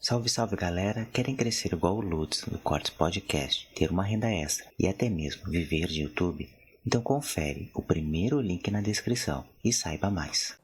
Salve, salve galera! Querem crescer igual o Lutz do Cortes Podcast, ter uma renda extra e até mesmo viver de YouTube? Então confere o primeiro link na descrição e saiba mais.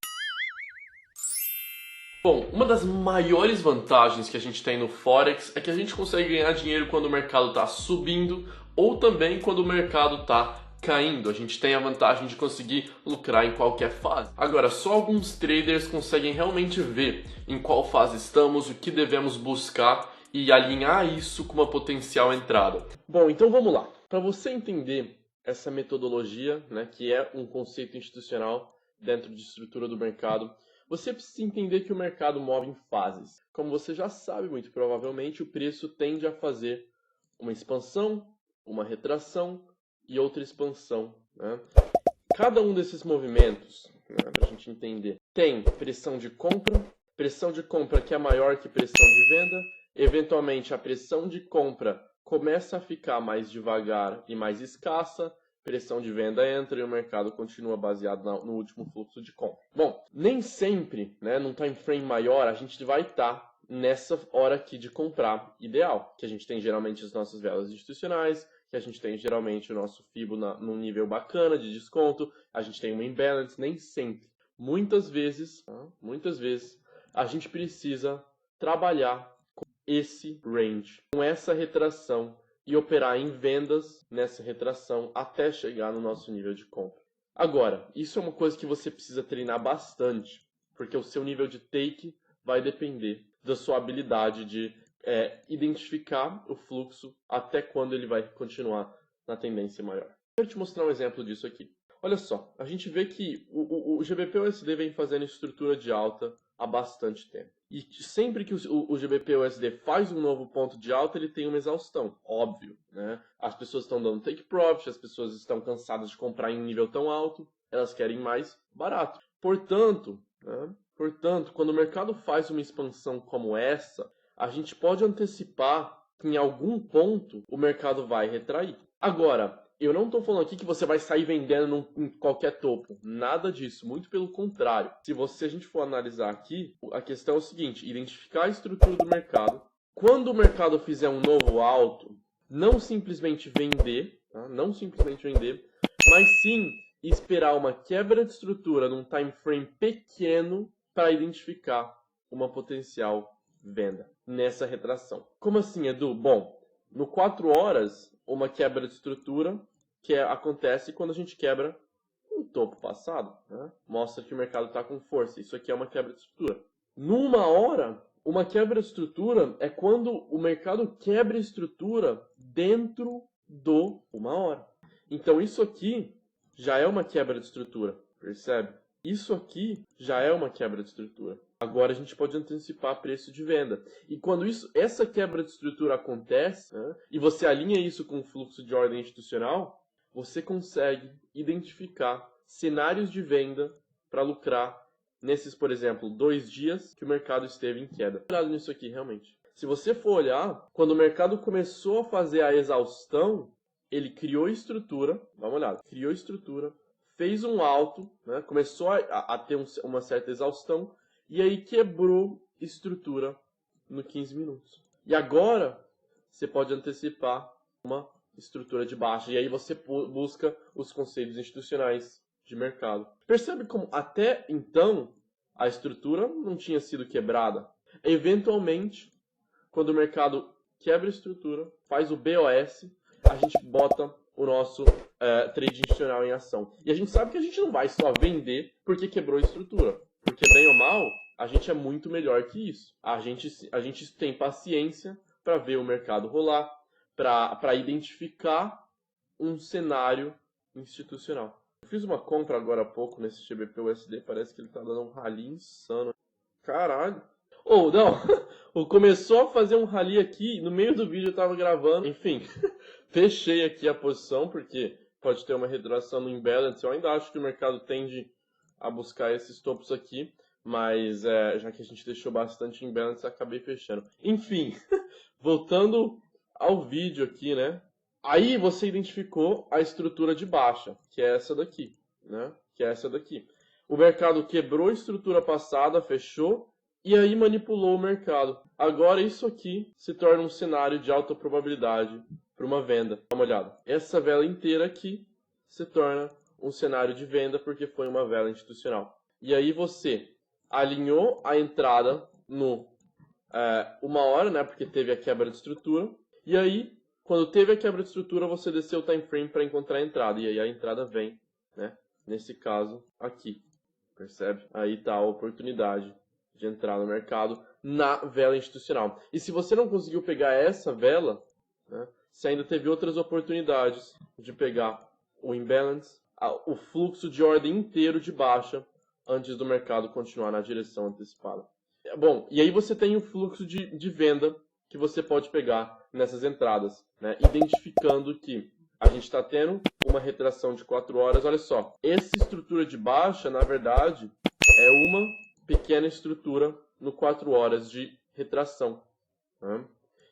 Bom, uma das maiores vantagens que a gente tem no Forex é que a gente consegue ganhar dinheiro quando o mercado está subindo ou também quando o mercado está caindo. A gente tem a vantagem de conseguir lucrar em qualquer fase. Agora, só alguns traders conseguem realmente ver em qual fase estamos, o que devemos buscar e alinhar isso com uma potencial entrada. Bom, então vamos lá. Para você entender essa metodologia, que é um conceito institucional dentro de estrutura do mercado, você precisa entender que o mercado move em fases. Como você já sabe, muito provavelmente, o preço tende a fazer uma expansão, uma retração e outra expansão. Cada um desses movimentos, para a gente entender, tem pressão de compra que é maior que pressão de venda. Eventualmente, a pressão de compra começa a ficar mais devagar e mais escassa. Pressão de venda entra e o mercado continua baseado no último fluxo de compra. Bom, nem sempre, num time frame maior, a gente vai estar nessa hora aqui de comprar ideal, que a gente tem geralmente as nossas velas institucionais, que a gente tem geralmente o nosso FIBO num nível bacana de desconto, a gente tem uma imbalance, nem sempre. Muitas vezes, a gente precisa trabalhar com esse range, com essa retração, e operar em vendas nessa retração até chegar no nosso nível de compra. Agora, isso é uma coisa que você precisa treinar bastante, porque o seu nível de take vai depender da sua habilidade de identificar o fluxo até quando ele vai continuar na tendência maior. Quero te mostrar um exemplo disso aqui. Olha só, a gente vê que o GBP-USD vem fazendo estrutura de alta há bastante tempo. E sempre que o GBP-USD faz um novo ponto de alta, ele tem uma exaustão, óbvio. As pessoas estão dando take profit, as pessoas estão cansadas de comprar em um nível tão alto, elas querem mais barato. Portanto, quando o mercado faz uma expansão como essa, a gente pode antecipar que em algum ponto o mercado vai retrair. Agora, eu não estou falando aqui que você vai sair vendendo em qualquer topo. Nada disso. Muito pelo contrário. Se a gente for analisar aqui, a questão é o seguinte. Identificar a estrutura do mercado. Quando o mercado fizer um novo alto, não simplesmente vender, mas sim esperar uma quebra de estrutura num time frame pequeno para identificar uma potencial venda nessa retração. Como assim, Edu? Bom, no 4 horas, uma quebra de estrutura que acontece quando a gente quebra o topo passado. Mostra que o mercado está com força. Isso aqui é uma quebra de estrutura. Numa hora, uma quebra de estrutura é quando o mercado quebra a estrutura dentro do 1 hora. Então isso aqui já é uma quebra de estrutura. Percebe? Isso aqui já é uma quebra de estrutura. Agora a gente pode antecipar preço de venda. E quando essa quebra de estrutura acontece, e você alinha isso com o fluxo de ordem institucional, você consegue identificar cenários de venda para lucrar nesses, por exemplo, 2 dias que o mercado esteve em queda. Olha nisso aqui, realmente. Se você for olhar, quando o mercado começou a fazer a exaustão, ele criou estrutura, dá uma olhada, criou estrutura, fez um alto, começou a ter uma certa exaustão, e aí quebrou estrutura no 15 minutos. E agora, você pode antecipar uma estrutura de baixa. E aí você busca os conceitos institucionais de mercado. Percebe como até então a estrutura não tinha sido quebrada. Eventualmente, quando o mercado quebra a estrutura, faz o BOS, a gente bota o nosso trade institucional em ação. E a gente sabe que a gente não vai só vender porque quebrou a estrutura. Porque, bem ou mal, a gente é muito melhor que isso. A gente tem paciência para ver o mercado rolar, para identificar um cenário institucional. Eu fiz uma compra agora há pouco nesse GBP-USD, parece que ele está dando um rally insano. Caralho! Não! Começou a fazer um rally aqui, no meio do vídeo eu estava gravando, enfim, fechei aqui a posição, porque pode ter uma retração no imbalance. Eu ainda acho que o mercado tende a buscar esses topos aqui, mas já que a gente deixou bastante imbalance, acabei fechando. Enfim, voltando ao vídeo aqui, Aí você identificou a estrutura de baixa, que é essa daqui, O mercado quebrou a estrutura passada, fechou, e aí manipulou o mercado. Agora isso aqui se torna um cenário de alta probabilidade para uma venda. Dá uma olhada. Essa vela inteira aqui se torna um cenário de venda porque foi uma vela institucional. E aí você alinhou a entrada no 1 hora, né, porque teve a quebra de estrutura. E aí, quando teve a quebra de estrutura, você desceu o time frame para encontrar a entrada. E aí a entrada vem, né, nesse caso aqui. Percebe? Aí está a oportunidade de entrar no mercado na vela institucional. E se você não conseguiu pegar essa vela, né, você ainda teve outras oportunidades de pegar o imbalance, o fluxo de ordem inteiro de baixa antes do mercado continuar na direção antecipada. Bom, e aí você tem o fluxo de venda que você pode pegar nessas entradas, né, identificando que a gente está tendo uma retração de 4 horas. Olha só, essa estrutura de baixa, na verdade, é uma pequena estrutura no 4 horas de retração. Né?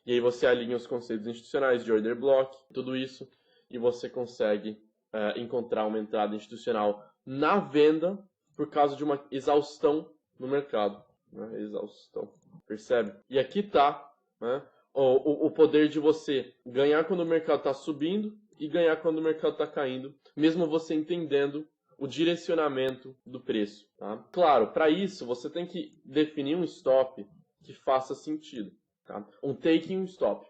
E aí você alinha os conceitos institucionais de order block, tudo isso, e você consegue encontrar uma entrada institucional na venda por causa de uma exaustão no mercado. Né? Exaustão. Percebe? E aqui está, né, o poder de você ganhar quando o mercado está subindo e ganhar quando o mercado está caindo, mesmo você entendendo o direcionamento do preço. Tá? Claro, para isso você tem que definir um stop que faça sentido. Tá? Um take e um stop.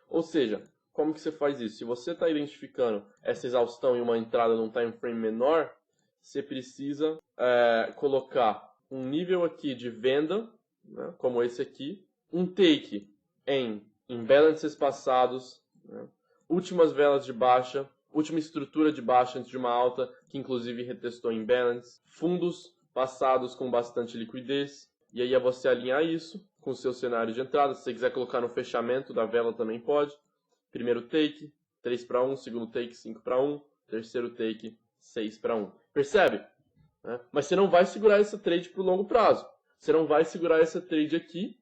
Ou seja, como que você faz isso? Se você está identificando essa exaustão em uma entrada num time frame menor, você precisa colocar um nível aqui de venda, né, como esse aqui, um take em imbalances passados, né, últimas velas de baixa, última estrutura de baixa antes de uma alta, que inclusive retestou imbalance, fundos passados com bastante liquidez, e aí é você alinhar isso com o seu cenário de entrada. Se você quiser colocar no fechamento da vela também pode. Primeiro take, 3-1, segundo take, 5-1, terceiro take, 6-1. Percebe? Mas você não vai segurar essa trade para o longo prazo. Você não vai segurar essa trade aqui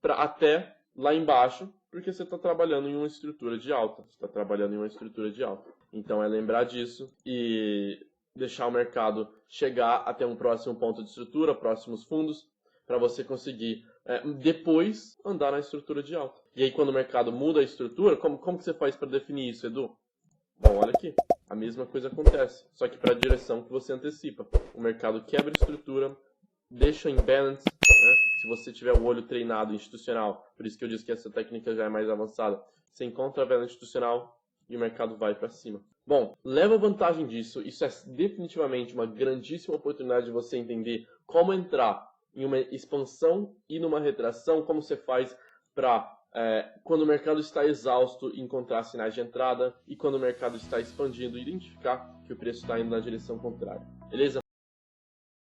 até lá embaixo, porque você está trabalhando em uma estrutura de alta. Você está trabalhando em uma estrutura de alta. Então é lembrar disso e deixar o mercado chegar até um próximo ponto de estrutura, próximos fundos, para você conseguir depois andar na estrutura de alta. E aí quando o mercado muda a estrutura, como que você faz para definir isso, Edu? Bom, olha aqui. A mesma coisa acontece, só que para a direção que você antecipa. O mercado quebra a estrutura, deixa imbalance, né? Se você tiver o olho treinado institucional, por isso que eu disse que essa técnica já é mais avançada, você encontra a vela institucional e o mercado vai para cima. Bom, leva vantagem disso, isso é definitivamente uma grandíssima oportunidade de você entender como entrar em uma expansão e numa retração, como você faz para, quando o mercado está exausto, encontrar sinais de entrada, e quando o mercado está expandindo, identificar que o preço está indo na direção contrária. Beleza?